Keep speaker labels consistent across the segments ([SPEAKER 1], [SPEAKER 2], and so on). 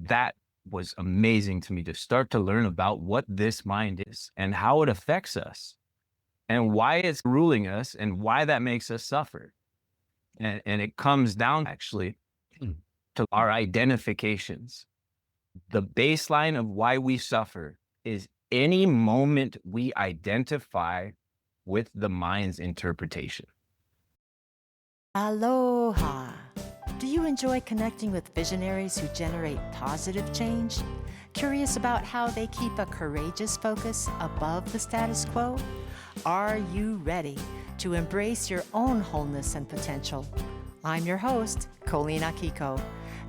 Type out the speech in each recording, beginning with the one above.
[SPEAKER 1] that was amazing to me, to start to learn about what this mind is and how it affects us and why it's ruling us and why that makes us suffer. And it comes down actually to our identifications. The baseline of why we suffer is any moment we identify with the mind's interpretation.
[SPEAKER 2] Aloha! Do you enjoy connecting with visionaries who generate positive change? Curious about how they keep a courageous focus above the status quo? Are you ready to embrace your own wholeness and potential? I'm your host, Colleen Akiko.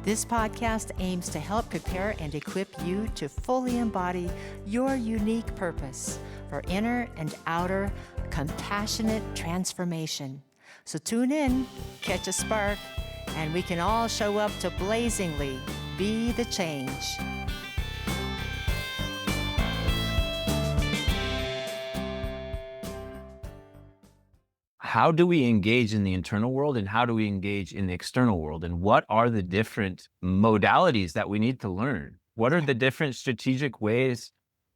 [SPEAKER 2] This podcast aims to help prepare and equip you to fully embody your unique purpose for inner and outer compassionate transformation. So tune in, catch a spark, and we can all show up to blazingly be the change.
[SPEAKER 1] How do we engage in the internal world and how do we engage in the external world? And what are the different modalities that we need to learn? What are the different strategic ways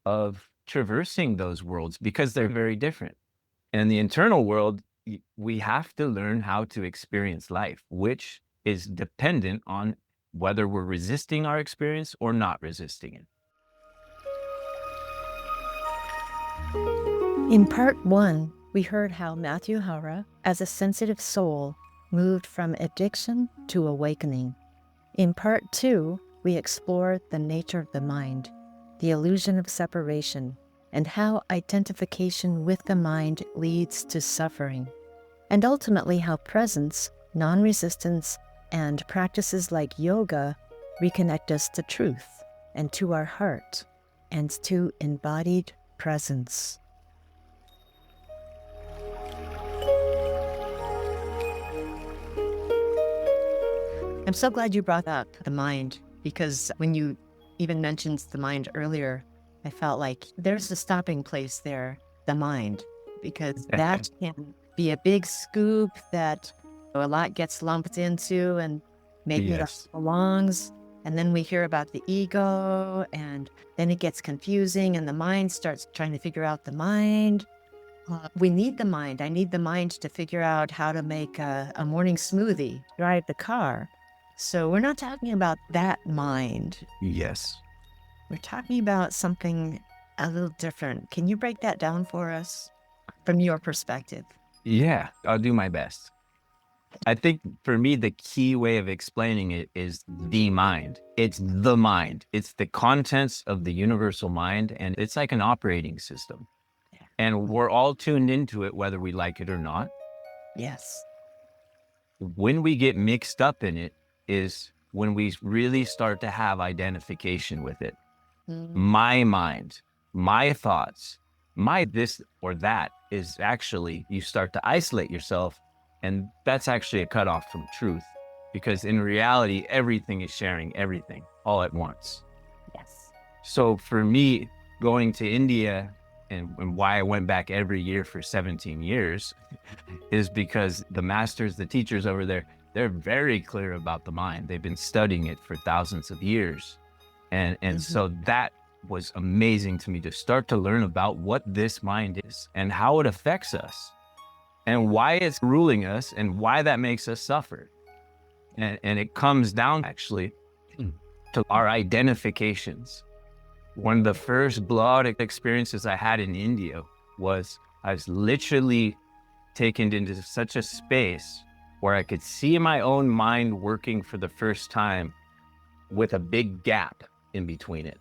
[SPEAKER 1] of traversing those worlds? Because they're very different. In the internal world, we have to learn how to experience life, which is dependent on whether we're resisting our experience or not resisting it.
[SPEAKER 2] In part 1, we heard how Matthew Hara, as a sensitive soul, moved from addiction to awakening. In part 2, we explored the nature of the mind, the illusion of separation, and how identification with the mind leads to suffering, and ultimately how presence, non-resistance, and practices like yoga reconnect us to truth and to our heart and to embodied presence. I'm so glad you brought up the mind, because when you even mentioned the mind earlier, I felt like there's a stopping place there, the mind, because that can be a big scoop that a lot gets lumped into and maybe it belongs. And then we hear about the ego, and then it gets confusing and the mind starts trying to figure out the mind. We need the mind. I need the mind to figure out how to make a morning smoothie, drive the car. So we're not talking about that mind.
[SPEAKER 1] Yes.
[SPEAKER 2] We're talking about something a little different. Can you break that down for us from your perspective?
[SPEAKER 1] Yeah, I'll do my best. I think for me, the key way of explaining it is the mind. It's the mind. It's the contents of the universal mind, and it's like an operating system. And we're all tuned into it, whether we like it or not.
[SPEAKER 2] Yes.
[SPEAKER 1] When we get mixed up in it is when we really start to have identification with it. My mind, my thoughts, my this or that is actually, you start to isolate yourself, and that's actually a cutoff from truth, because in reality, everything is sharing everything all at once.
[SPEAKER 2] Yes.
[SPEAKER 1] So for me, going to India and why I went back every year for 17 years is because the masters, the teachers over there, they're very clear about the mind. They've been studying it for thousands of years. And so that was amazing to me, to start to learn about what this mind is and how it affects us and why it's ruling us and why that makes us suffer. And it comes down actually to our identifications. One of the first blowout experiences I had in India was I was literally taken into such a space where I could see my own mind working for the first time with a big gap in between it.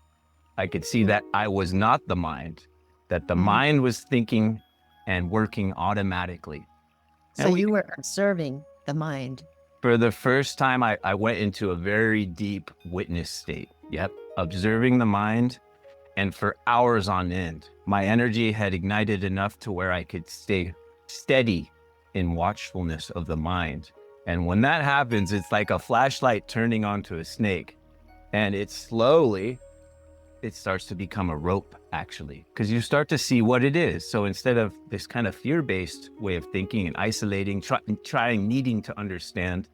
[SPEAKER 1] I could see that I was not the mind, that the mind was thinking and working automatically.
[SPEAKER 2] So you were observing the mind.
[SPEAKER 1] For the first time, I went into a very deep witness state. Yep, observing the mind. And for hours on end, my energy had ignited enough to where I could stay steady in watchfulness of the mind. And when that happens, it's like a flashlight turning onto a snake. And it starts to become a rope, actually, because you start to see what it is. So instead of this kind of fear-based way of thinking and isolating, needing to understand,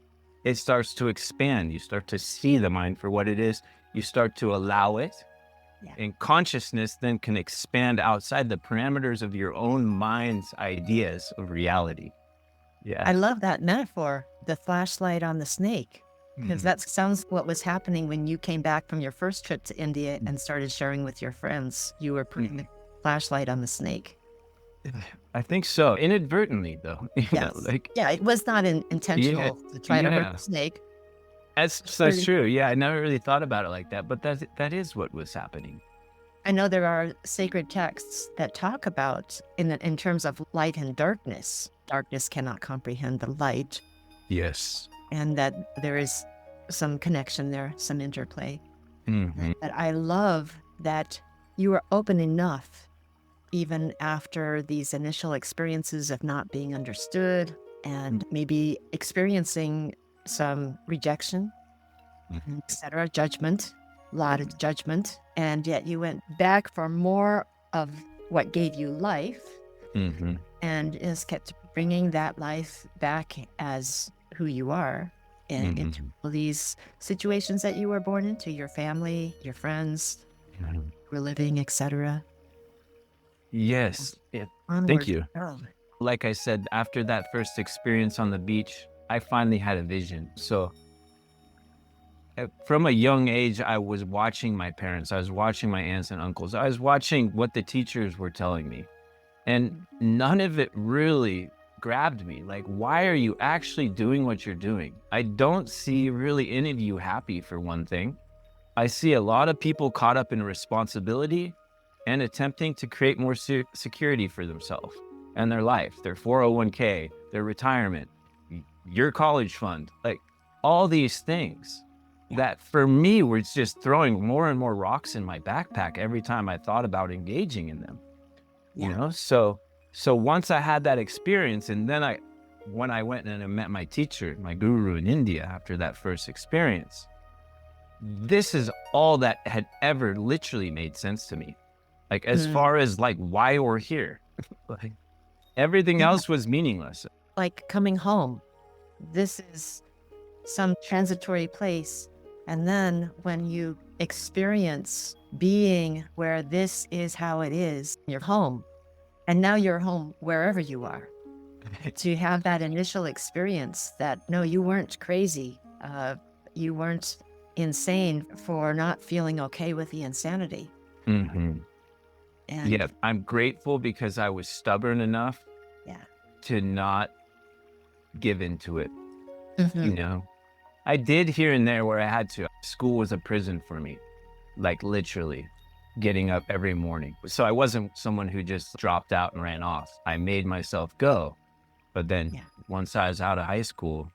[SPEAKER 1] it starts to expand. You start to see the mind for what it is, you start to allow it.
[SPEAKER 2] Yeah.
[SPEAKER 1] And consciousness then can expand outside the parameters of your own mind's ideas of reality. Yeah.
[SPEAKER 2] I love that metaphor, the flashlight on the snake, because that sounds what was happening when you came back from your first trip to India and started sharing with your friends. You were putting the flashlight on the snake.
[SPEAKER 1] I think so. Inadvertently, though.
[SPEAKER 2] Yes. Yeah, it was not intentional to try to hurt the snake.
[SPEAKER 1] That's true. Yeah, I never really thought about it like that, but that is what was happening.
[SPEAKER 2] I know there are sacred texts that talk about, in terms of light and darkness. Darkness cannot comprehend the light.
[SPEAKER 1] Yes.
[SPEAKER 2] And that there is some connection there, some interplay.
[SPEAKER 1] Mm-hmm.
[SPEAKER 2] But I love that you were open enough, even after these initial experiences of not being understood and maybe experiencing some rejection, etc., judgment, a lot of judgment, and yet you went back for more of what gave you life, and is kept bringing that life back as who you are, and into these situations that you were born into, your family, your friends, were living, etc.
[SPEAKER 1] Yes. Yeah. Thank you. Like I said, after that first experience on the beach, I finally had a vision. So from a young age, I was watching my parents. I was watching my aunts and uncles. I was watching what the teachers were telling me. And none of it really grabbed me. Like, why are you actually doing what you're doing? I don't see really any of you happy, for one thing. I see a lot of people caught up in responsibility and attempting to create more security for themselves and their life, their 401k, their retirement, your college fund, like all these things that for me were just throwing more and more rocks in my backpack every time I thought about engaging in them. You know, so once I had that experience, and then when I went and I met my teacher, my guru in India after that first experience, this is all that had ever literally made sense to me. Like, as far as like why we're here, like everything else was meaningless.
[SPEAKER 2] Like coming home, this is some transitory place. And then when you experience being where this is how it is, you're home. And now you're home wherever you are. To have that initial experience that, no, you weren't crazy. You weren't insane for not feeling okay with the insanity.
[SPEAKER 1] And yeah, I'm grateful because I was stubborn enough to not give into it. You know, I did here and there where I had to. School was a prison for me, like literally getting up every morning. So I wasn't someone who just dropped out and ran off. I made myself go. But then once I was out of high school,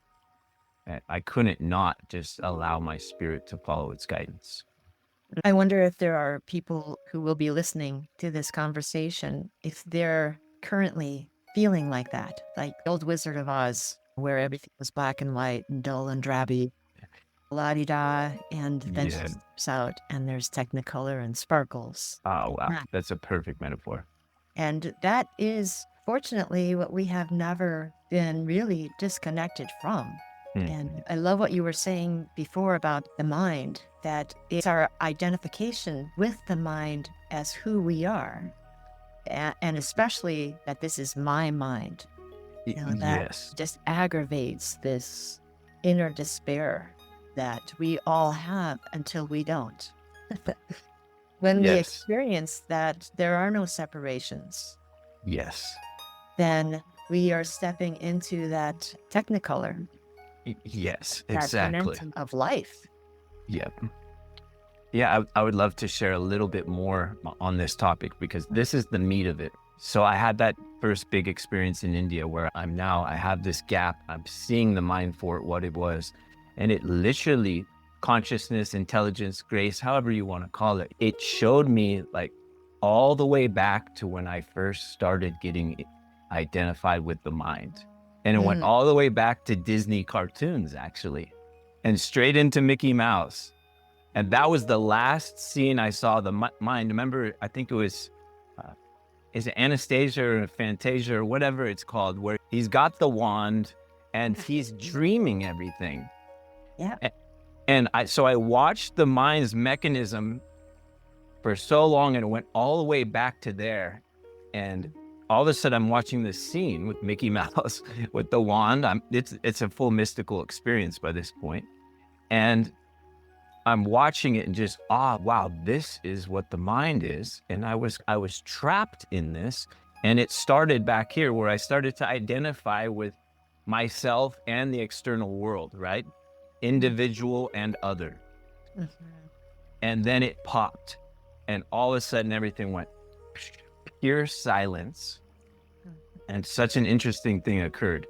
[SPEAKER 1] I couldn't not just allow my spirit to follow its guidance.
[SPEAKER 2] I wonder if there are people who will be listening to this conversation, if they're currently feeling like that, like the old Wizard of Oz, where everything was black and white and dull and drabby, la-di-da, and then she steps out and there's technicolor and sparkles.
[SPEAKER 1] Oh, wow. That's a perfect metaphor.
[SPEAKER 2] And that is, fortunately, what we have never been really disconnected from. And I love what you were saying before about the mind, that it's our identification with the mind as who we are. And especially that this is my mind. You know, that just aggravates this inner despair that we all have until we don't. When we experience that there are no separations, then we are stepping into that technicolor.
[SPEAKER 1] Yes,
[SPEAKER 2] that
[SPEAKER 1] exactly.
[SPEAKER 2] momentum of life.
[SPEAKER 1] Yeah, I would love to share a little bit more on this topic because this is the meat of it. So I had that first big experience in India where I have this gap. I'm seeing the mind for what it was. And it literally, consciousness, intelligence, grace, however you want to call it, it showed me like all the way back to when I first started getting identified with the mind. And it went all the way back to Disney cartoons, actually, and straight into Mickey Mouse. And that was the last scene I saw the mind. Remember, I think it was, is it Anastasia or Fantasia or whatever it's called, where he's got the wand and he's dreaming everything. And so I watched the mind's mechanism for so long, and it went all the way back to there. And all of a sudden I'm watching this scene with Mickey Mouse with the wand. It's a full mystical experience by this point. And I'm watching it and just, wow, this is what the mind is. And I was trapped in this. And it started back here where I started to identify with myself and the external world, right? Individual and other. And then it popped. And all of a sudden everything went pure silence. And such an interesting thing occurred.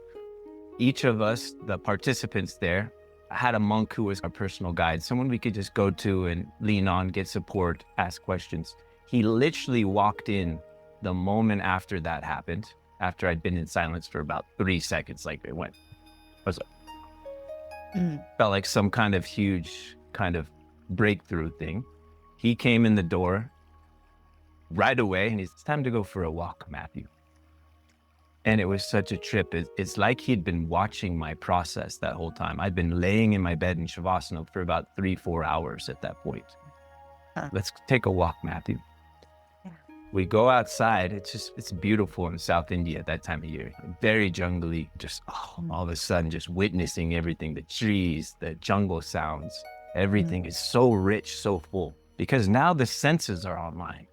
[SPEAKER 1] Each of us, the participants there, had a monk who was our personal guide, someone we could just go to and lean on, get support, ask questions. He literally walked in the moment after that happened, after I'd been in silence for about 3 seconds, like it went. I was like, felt like some kind of huge kind of breakthrough thing. He came in the door right away and it's time to go for a walk, Matthew. And it was such a trip. It's like he'd been watching my process that whole time. I'd been laying in my bed in Shavasana for about 3-4 hours at that point. Let's take a walk, Matthew. Yeah. We go outside. It's beautiful in South India at that time of year. Very jungly, just all of a sudden, just witnessing everything, the trees, the jungle sounds, everything is so rich, so full. Because now the senses are online.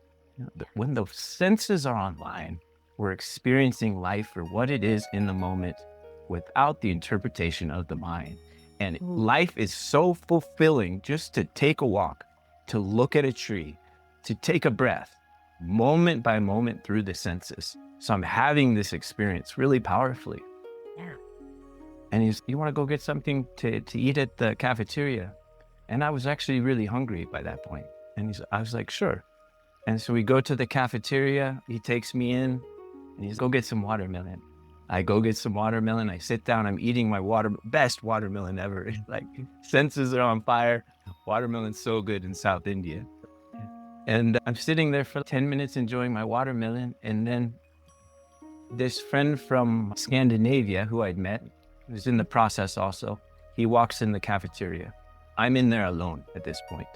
[SPEAKER 1] When the senses are online, we're experiencing life for what it is in the moment without the interpretation of the mind. And life is so fulfilling just to take a walk, to look at a tree, to take a breath, moment by moment through the senses. So I'm having this experience really powerfully. Yeah. And you want to go get something to eat at the cafeteria? And I was actually really hungry by that point. And I was like, sure. And so we go to the cafeteria, he takes me in, and he's go get some watermelon. I go get some watermelon. I sit down. I'm eating my best watermelon ever. Like senses are on fire. Watermelon's so good in South India. And I'm sitting there for 10 minutes enjoying my watermelon. And then this friend from Scandinavia who I'd met, who's in the process also, he walks in the cafeteria. I'm in there alone at this point.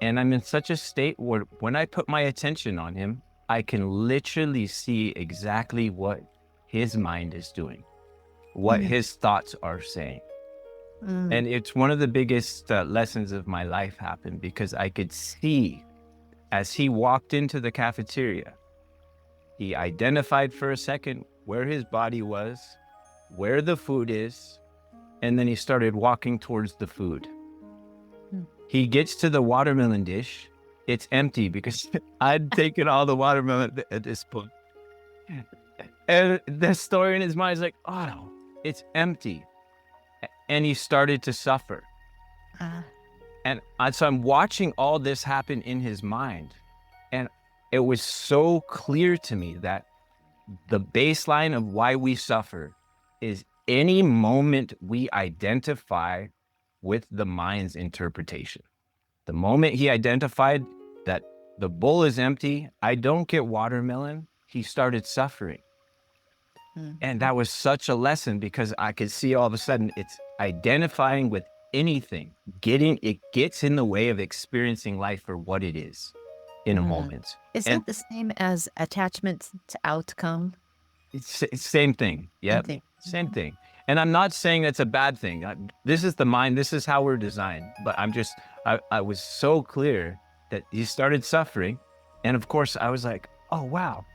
[SPEAKER 1] And I'm in such a state where when I put my attention on him, I can literally see exactly what his mind is doing, what his thoughts are saying. And it's one of the biggest lessons of my life happened because I could see as he walked into the cafeteria, he identified for a second where his body was, where the food is, and then he started walking towards the food. He gets to the watermelon dish. It's empty because I'd taken all the watermelon at this point. And the story in his mind is like, oh, it's empty. And he started to suffer. And so I'm watching all this happen in his mind. And it was so clear to me that the baseline of why we suffer is any moment we identify with the mind's interpretation. The moment he identified that the bowl is empty, I don't get watermelon, he started suffering. And that was such a lesson because I could see all of a sudden it's identifying with anything. It gets in the way of experiencing life for what it is in a moment.
[SPEAKER 3] Is that the same as attachment to outcome?
[SPEAKER 1] It's same thing. Yeah, same thing. And I'm not saying that's a bad thing. This is the mind. This is how we're designed. But I was so clear that he started suffering. And of course, I was like, oh, wow.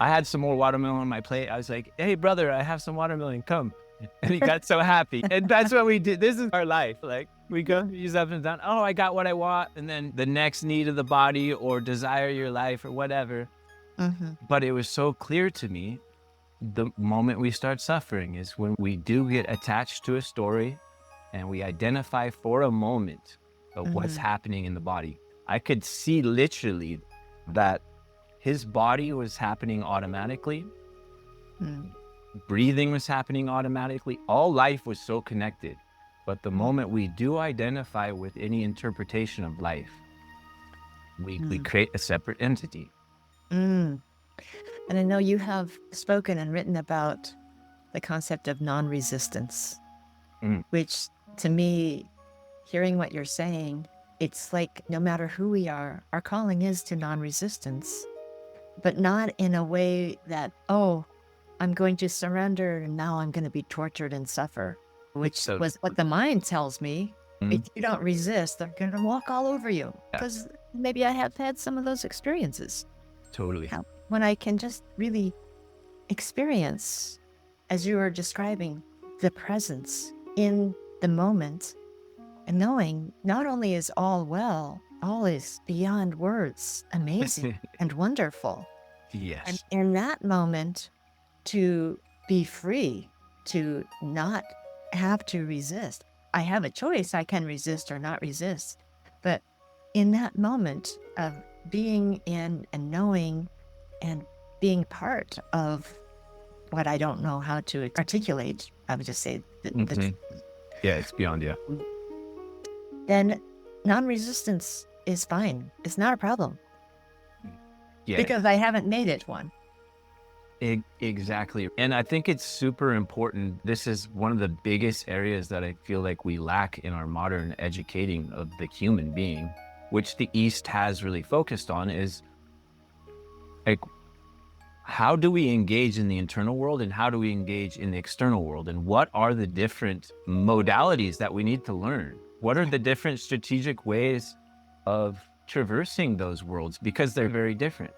[SPEAKER 1] I had some more watermelon on my plate. I was like, hey, brother, I have some watermelon. Come. And he got so happy. And that's what we did. This is our life. Like we go, use up and down. Oh, I got what I want. And then the next need of the body or desire your life or whatever. But it was so clear to me. The moment we start suffering is when we do get attached to a story and we identify for a moment of what's happening in the body. I could see literally that his body was happening automatically. Breathing was happening automatically. All life was so connected. But the moment we do identify with any interpretation of life, we create a separate entity.
[SPEAKER 3] And I know you have spoken and written about the concept of non-resistance, which to me hearing what you're saying, it's like no matter who we are, our calling is to non-resistance, but not in a way that, oh, I'm going to surrender and now I'm going to be tortured and suffer, which
[SPEAKER 1] So
[SPEAKER 3] was what the mind tells me. If you don't resist, they're going to walk all over you. Because maybe I have had some of those experiences.
[SPEAKER 1] totally.
[SPEAKER 3] When I can just really experience, as you were describing, the presence in the moment and knowing not only is all well, all is beyond words, amazing and wonderful.
[SPEAKER 1] Yes.
[SPEAKER 3] And in that moment, to be free, to not have to resist. I have a choice. I can resist or not resist. But in that moment of being in and knowing and being part of what I don't know how to articulate, I would just say
[SPEAKER 1] Yeah, it's beyond, yeah.
[SPEAKER 3] then non-resistance is fine. It's not a problem.
[SPEAKER 1] Yeah.
[SPEAKER 3] Because I haven't made it one.
[SPEAKER 1] Exactly. And I think it's super important. This is one of the biggest areas that I feel like we lack in our modern educating of the human being, which the East has really focused on, is like, how do we engage in the internal world and how do we engage in the external world? And what are the different modalities that we need to learn? What are the different strategic ways of traversing those worlds? Because they're very different.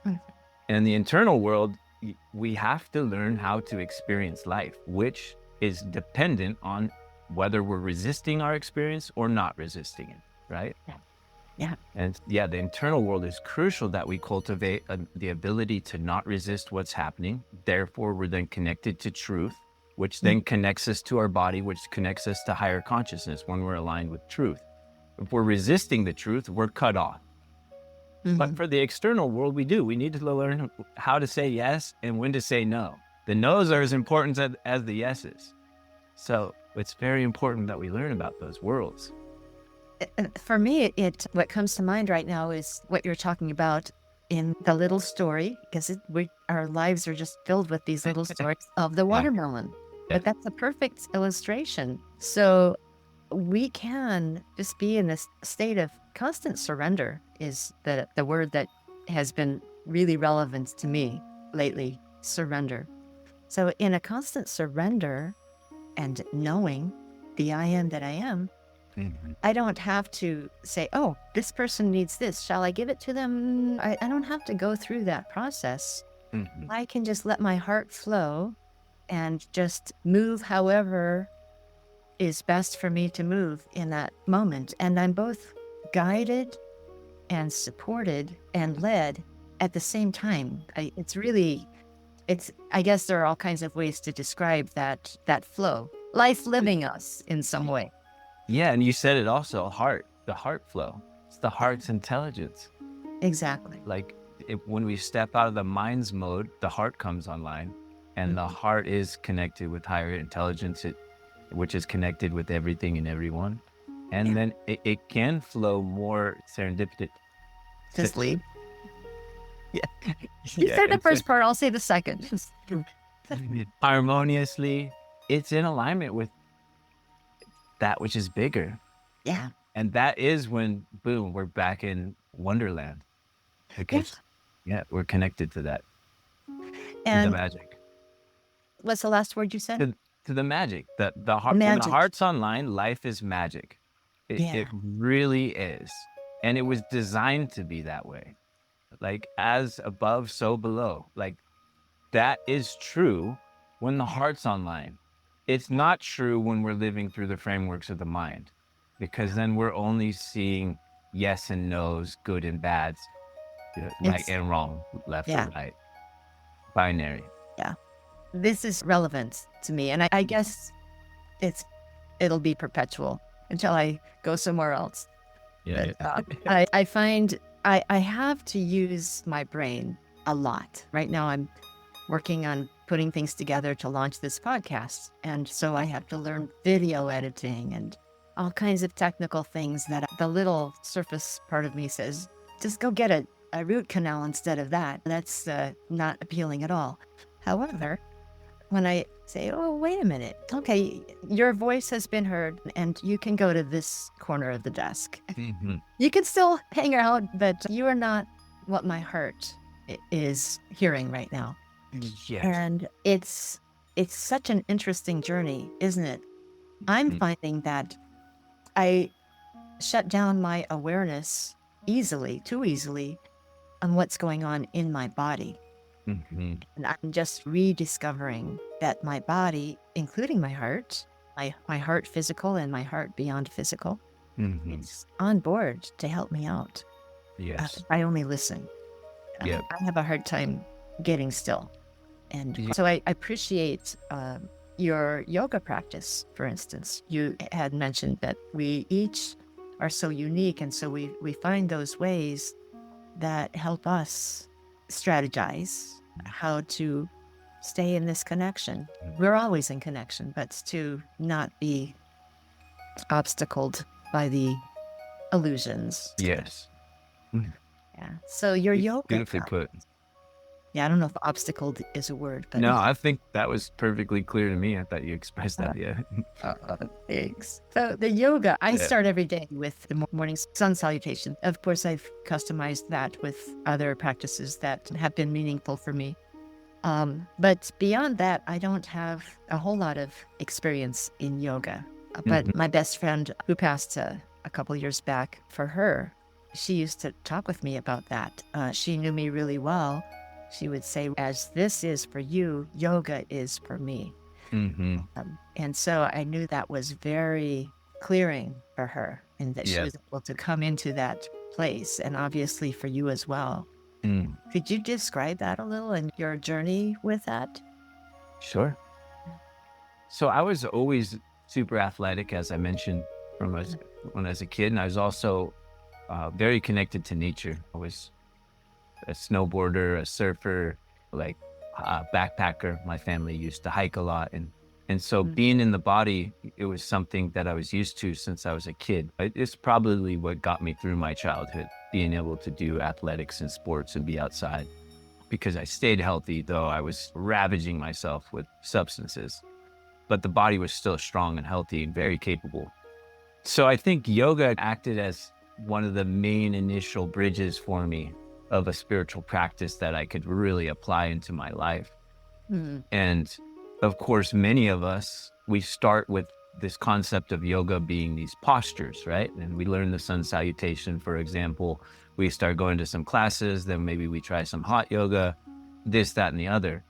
[SPEAKER 1] And in the internal world, we have to learn how to experience life, which is dependent on whether we're resisting our experience or not resisting it, right?
[SPEAKER 3] Yeah.
[SPEAKER 1] And yeah, the internal world is crucial that we cultivate the ability to not resist what's happening. Therefore, we're then connected to truth, which then connects us to our body, which connects us to higher consciousness when we're aligned with truth. If we're resisting the truth, we're cut off. But for the external world, we need to learn how to say yes and when to say no. The no's are as important as the yeses. So it's very important that we learn about those worlds.
[SPEAKER 3] For me, what comes to mind right now is what you're talking about in the little story, because our lives are just filled with these little stories of the watermelon.
[SPEAKER 1] Yeah.
[SPEAKER 3] But that's a perfect illustration. So we can just be in this state of constant surrender is the word that has been really relevant to me lately, surrender. So in a constant surrender and knowing the I am that I am, I don't have to say, oh, this person needs this. Shall I give it to them? I don't have to go through that process. I can just let my heart flow and just move however is best for me to move in that moment. And I'm both guided and supported and led at the same time. I guess there are all kinds of ways to describe that flow. Life living us in some way.
[SPEAKER 1] Yeah, and you said it also, the heart flow. It's the heart's intelligence.
[SPEAKER 3] Exactly.
[SPEAKER 1] Like when we step out of the mind's mode, the heart comes online, and the heart is connected with higher intelligence, which is connected with everything and everyone. And then it can flow more serendipity.
[SPEAKER 3] Just leave.
[SPEAKER 1] Yeah.
[SPEAKER 3] You said the first part, I'll say the second.
[SPEAKER 1] Harmoniously, it's in alignment with that which is bigger.
[SPEAKER 3] Yeah.
[SPEAKER 1] And that is when, boom, we're back in Wonderland. Because, we're connected to that.
[SPEAKER 3] And
[SPEAKER 1] the magic.
[SPEAKER 3] What's the last word you said?
[SPEAKER 1] To the magic. The heart, when the heart's online, life is magic. It really is. And it was designed to be that way. Like, as above, so below. Like, that is true when the heart's online. It's not true when we're living through the frameworks of the mind, because then we're only seeing yes and no's, good and bads, right and wrong, left and right, binary.
[SPEAKER 3] Yeah. This is relevant to me. And I guess it'll be perpetual until I go somewhere else.
[SPEAKER 1] Yeah.
[SPEAKER 3] But, I find I have to use my brain a lot. Right now I'm working on putting things together to launch this podcast. And so I have to learn video editing and all kinds of technical things that the little surface part of me says, just go get a root canal instead of that. That's not appealing at all. However, when I say, oh, wait a minute. Okay, your voice has been heard and you can go to this corner of the desk.
[SPEAKER 1] Mhm.
[SPEAKER 3] You can still hang out, but you are not what my heart is hearing right now.
[SPEAKER 1] Yes.
[SPEAKER 3] And it's such an interesting journey, isn't it? I'm
[SPEAKER 1] Mhm.
[SPEAKER 3] finding that I shut down my awareness too easily on what's going on in my body.
[SPEAKER 1] Mhm.
[SPEAKER 3] And I'm just rediscovering that my body, including my heart physical and my heart beyond physical,
[SPEAKER 1] Mhm.
[SPEAKER 3] it's on board to help me out.
[SPEAKER 1] Yes.
[SPEAKER 3] I only listen.
[SPEAKER 1] Yep.
[SPEAKER 3] I have a hard time getting still. And
[SPEAKER 1] Yeah.
[SPEAKER 3] so I appreciate your yoga practice, for instance. You had mentioned that we each are so unique. And so we find those ways that help us strategize how to stay in this connection. We're always in connection, but to not be obstacled by the illusions.
[SPEAKER 1] Yes.
[SPEAKER 3] Yeah. So your yoga
[SPEAKER 1] Beautifully put.
[SPEAKER 3] Yeah, I don't know if obstacle is a word, but
[SPEAKER 1] No, I think that was perfectly clear to me. I thought you expressed that. Yeah.
[SPEAKER 3] thanks. So the yoga, I
[SPEAKER 1] Yeah.
[SPEAKER 3] start every day with the morning sun salutation. Of course, I've customized that with other practices that have been meaningful for me. But beyond that, I don't have a whole lot of experience in yoga. But my best friend who passed a couple years back, for her, she used to talk with me about that. She knew me really well. She would say, as this is for you, yoga is for me.
[SPEAKER 1] Mm-hmm.
[SPEAKER 3] And so I knew that was very clearing for her and that she
[SPEAKER 1] Yeah.
[SPEAKER 3] was able to come into that place, and obviously for you as well.
[SPEAKER 1] Mm.
[SPEAKER 3] Could you describe that a little and your journey with that?
[SPEAKER 1] Sure. So I was always super athletic, as I mentioned, when I was a kid, and I was also very connected to nature. I was a snowboarder, a surfer, like a backpacker. My family used to hike a lot, and so being in the body, it was something that I was used to since I was a kid. It's probably what got me through my childhood, being able to do athletics and sports and be outside, because I stayed healthy, though I was ravaging myself with substances. But the body was still strong and healthy and very capable. So I think yoga acted as one of the main initial bridges for me of a spiritual practice that I could really apply into my life.
[SPEAKER 3] Mm.
[SPEAKER 1] And of course, many of us, we start with this concept of yoga being these postures, right? And we learn the sun salutation, for example. We start going to some classes, then maybe we try some hot yoga, this, that, and the other.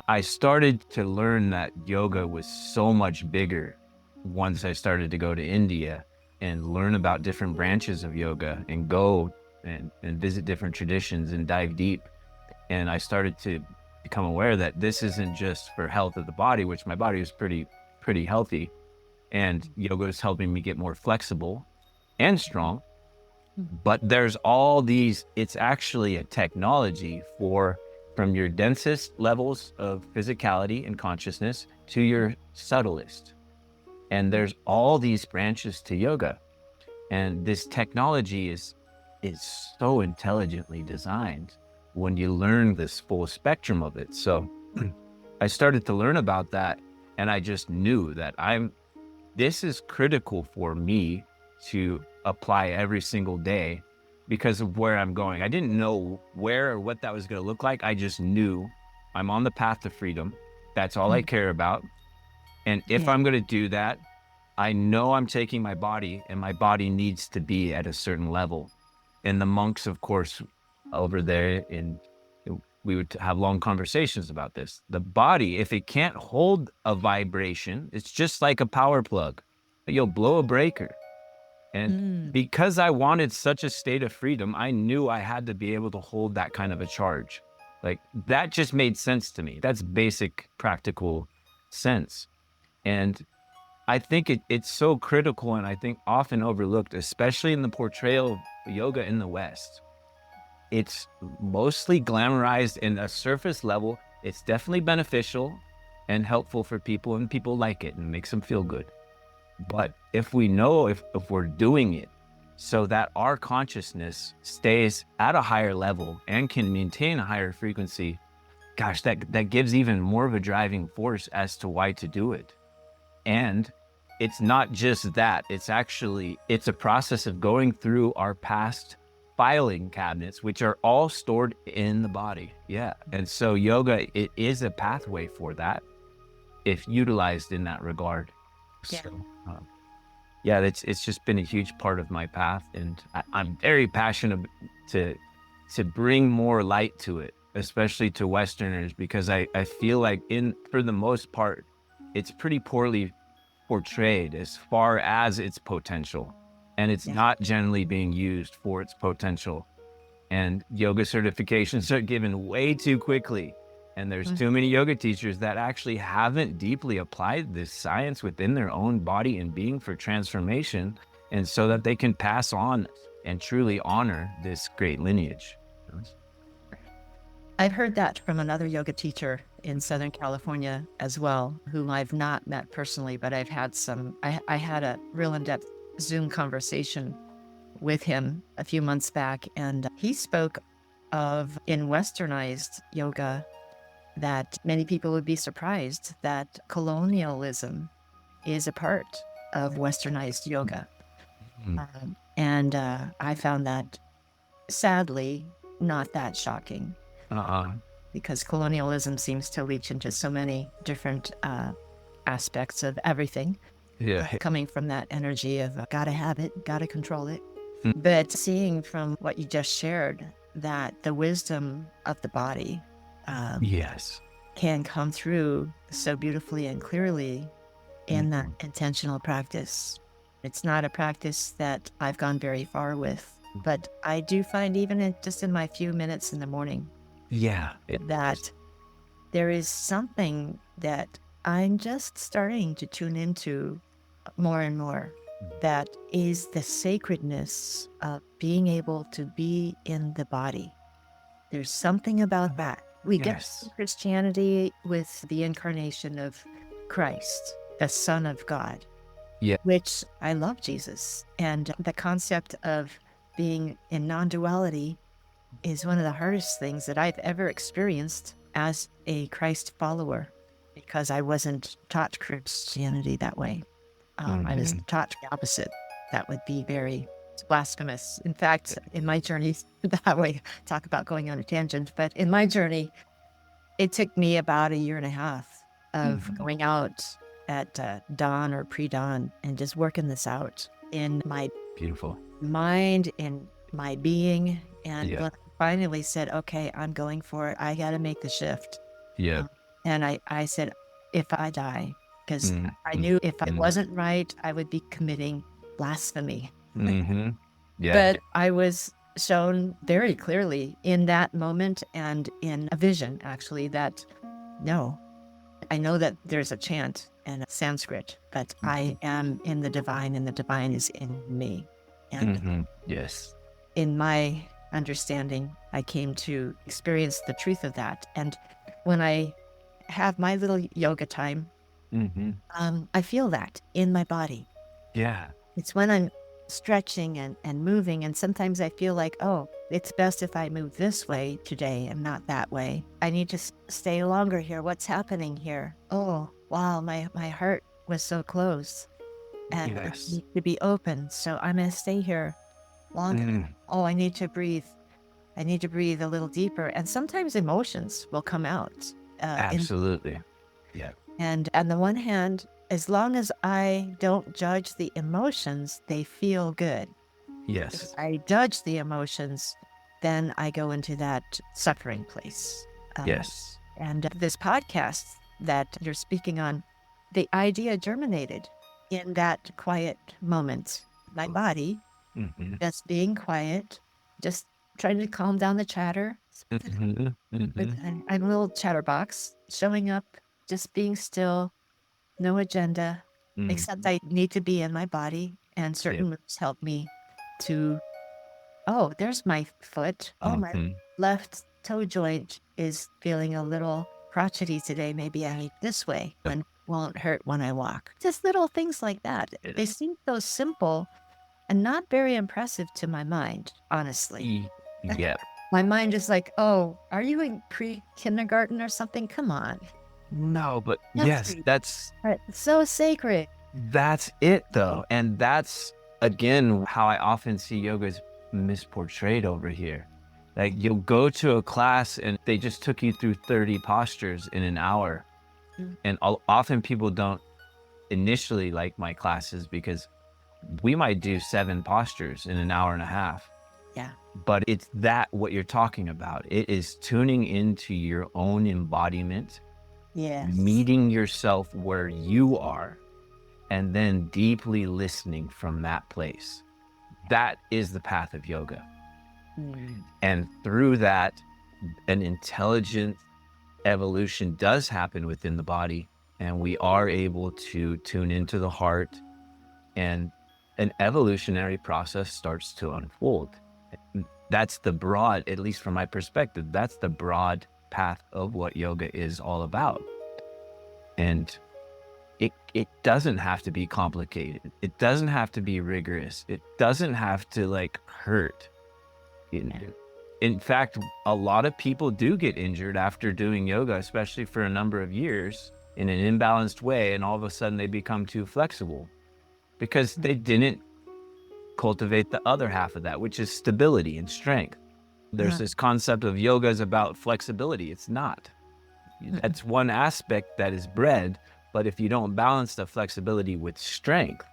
[SPEAKER 1] I started to learn that yoga was so much bigger once I started to go to India and learn about different branches of yoga and go and visit different traditions and dive deep. And I started to become aware that this isn't just for health of the body, which my body was pretty healthy. And yoga is helping me get more flexible and strong. But there's all these, it's actually a technology from your densest levels of physicality and consciousness to your subtlest. And there's all these branches to yoga. And this technology is so intelligently designed when you learn this full spectrum of it. So I started to learn about that, and I just knew that this is critical for me to apply every single day because of where I'm going. I didn't know where or what that was going to look like. I just knew I'm on the path to freedom. That's all I care about. And if I'm going to do that, I know I'm taking my body, and my body needs to be at a certain level. And the monks, of course, over there, we would have long conversations about this. The body, if it can't hold a vibration, it's just like a power plug. You'll blow a breaker. And because I wanted such a state of freedom, I knew I had to be able to hold that kind of a charge. Like, that just made sense to me. That's basic practical sense. And I think it's so critical, and I think often overlooked, especially in the portrayal of yoga in the West. It's mostly glamorized in a surface level. It's definitely beneficial and helpful for people, and people like it and makes them feel good. But if we know, if we're doing it so that our consciousness stays at a higher level and can maintain a higher frequency, gosh, that gives even more of a driving force as to why to do it. And it's not just that, it's a process of going through our past filing cabinets, which are all stored in the body. Yeah. And so yoga, it is a pathway for that if utilized in that regard.
[SPEAKER 3] Yeah.
[SPEAKER 1] So, yeah, it's just been a huge part of my path, and I'm very passionate to bring more light to it, especially to Westerners, because I feel like for the most part, it's pretty poorly portrayed as far as its potential, and it's not generally being used for its potential. And yoga certifications are given way too quickly. And there's too many yoga teachers that actually haven't deeply applied this science within their own body and being for transformation, and so that they can pass on and truly honor this great lineage.
[SPEAKER 3] I've heard that from another yoga teacher in Southern California as well, whom I've not met personally, but I've had I had a real in-depth Zoom conversation with him a few months back, and he spoke of, in Westernized yoga, that many people would be surprised that colonialism is a part of Westernized yoga. And I found that, sadly, not that shocking. Because colonialism seems to reach into so many different aspects of everything.
[SPEAKER 1] Yeah.
[SPEAKER 3] Coming from that energy of gotta have it, gotta control it. But seeing from what you just shared, that the wisdom of the body
[SPEAKER 1] Yes.
[SPEAKER 3] can come through so beautifully and clearly in that intentional practice. It's not a practice that I've gone very far with, but I do find, even just in my few minutes in the morning, that there is something that I'm just starting to tune into more and more. That is the sacredness of being able to be in the body. There's something about that. We get Christianity with the incarnation of Christ, the Son of God, which I love Jesus. And the concept of being in non-duality is one of the hardest things that I've ever experienced as a Christ follower, because I wasn't taught Christianity that way. I was taught the opposite. That would be very blasphemous. In fact, in my journey that way, talk about going on a tangent, but in my journey, it took me about 1.5 years of going out at dawn or pre-dawn and just working this out in my mind, in my being. And when I finally said, okay, I'm going for it, I got to make the shift. And I said, if I die, because I knew if I wasn't right, I would be committing blasphemy. But I was shown very clearly in that moment, and in a vision, actually, that no, I know that there's a chant in Sanskrit, but I am in the divine, and the divine is in me. And in my understanding, I came to experience the truth of that. And when I have my little yoga time, I feel that in my body. It's when I'm stretching and moving, and sometimes I feel like, oh, it's best if I move this way today and not that way. I need to stay longer here. What's happening here? Oh, wow, my heart was so close, and I need to be open, so I'm going to stay here longer. Oh, I need to breathe. I need to breathe a little deeper. And sometimes emotions will come out.
[SPEAKER 1] Absolutely.
[SPEAKER 3] And on the one hand, as long as I don't judge the emotions, they feel good. If I judge the emotions, then I go into that suffering place. And this podcast that you're speaking on, the idea germinated in that quiet moment. My body, just being quiet, just trying to calm down the chatter. I'm a little chatterbox, showing up, just being still, no agenda, except I need to be in my body, and certain moves help me to, oh, there's my foot. Oh, my left toe joint is feeling a little crotchety today. Maybe I eat this way and won't hurt when I walk. Just little things like that. They seem so simple and not very impressive to my mind, honestly. My mind is like, oh, are you in pre-kindergarten or something? Come on.
[SPEAKER 1] No, but
[SPEAKER 3] That's
[SPEAKER 1] yes,
[SPEAKER 3] sweet.
[SPEAKER 1] that's
[SPEAKER 3] Right. So sacred.
[SPEAKER 1] That's it though. And that's again how I often see yoga is misportrayed over here. Like you'll go to a class and they just took you through 30 postures in an hour.
[SPEAKER 3] Mm.
[SPEAKER 1] And often people don't initially like my classes because we might do 7 postures in an hour and a half.
[SPEAKER 3] Yeah.
[SPEAKER 1] But it's that what you're talking about. It is tuning into your own embodiment,
[SPEAKER 3] Yes.
[SPEAKER 1] meeting yourself where you are, and then deeply listening from that place. That is the path of yoga.
[SPEAKER 3] Mm.
[SPEAKER 1] And through that, an intelligent evolution does happen within the body, and we are able to tune into the heart, and an evolutionary process starts to unfold. That's the broad, at least from my perspective, that's the broad path of what yoga is all about. And it doesn't have to be complicated. It doesn't have to be rigorous. It doesn't have to like hurt. In fact, a lot of people do get injured after doing yoga, especially for a number of years in an imbalanced way. And all of a sudden they become too flexible because they didn't cultivate the other half of that, which is stability and strength. There's this concept of yoga is about flexibility. It's not. That's one aspect that is bred. But if you don't balance the flexibility with strength,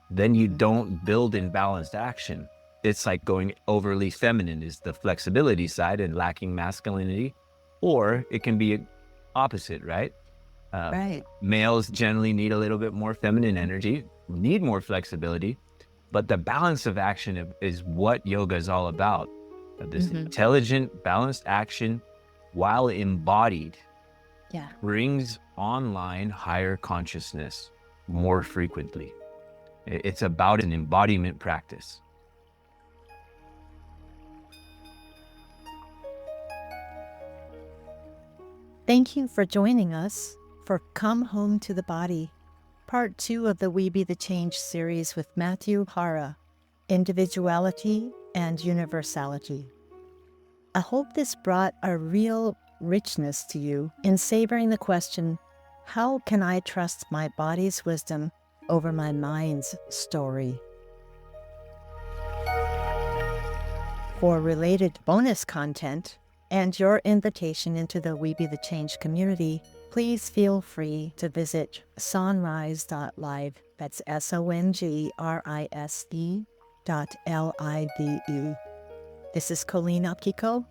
[SPEAKER 1] then you don't build in balanced action. It's like going overly feminine is the flexibility side and lacking masculinity, or it can be opposite, right?
[SPEAKER 3] Right.
[SPEAKER 1] Males generally need a little bit more feminine energy, need more flexibility, but the balance of action is what yoga is all about. This intelligent, balanced action while embodied
[SPEAKER 3] Yeah.
[SPEAKER 1] brings online higher consciousness more frequently. It's about an embodiment practice.
[SPEAKER 2] Thank you for joining us for Come Home to the Body, Part 2 of the We Be the Change series with Matthew Hara, Individuality and Universality. I hope this brought a real richness to you in savoring the question, how can I trust my body's wisdom over my mind's story? For related bonus content and your invitation into the We Be the Change community, please feel free to visit SongRise.LIVE. That's SongRise.LIVE. This is Colleen Akiko,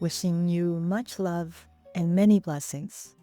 [SPEAKER 2] wishing you much love and many blessings.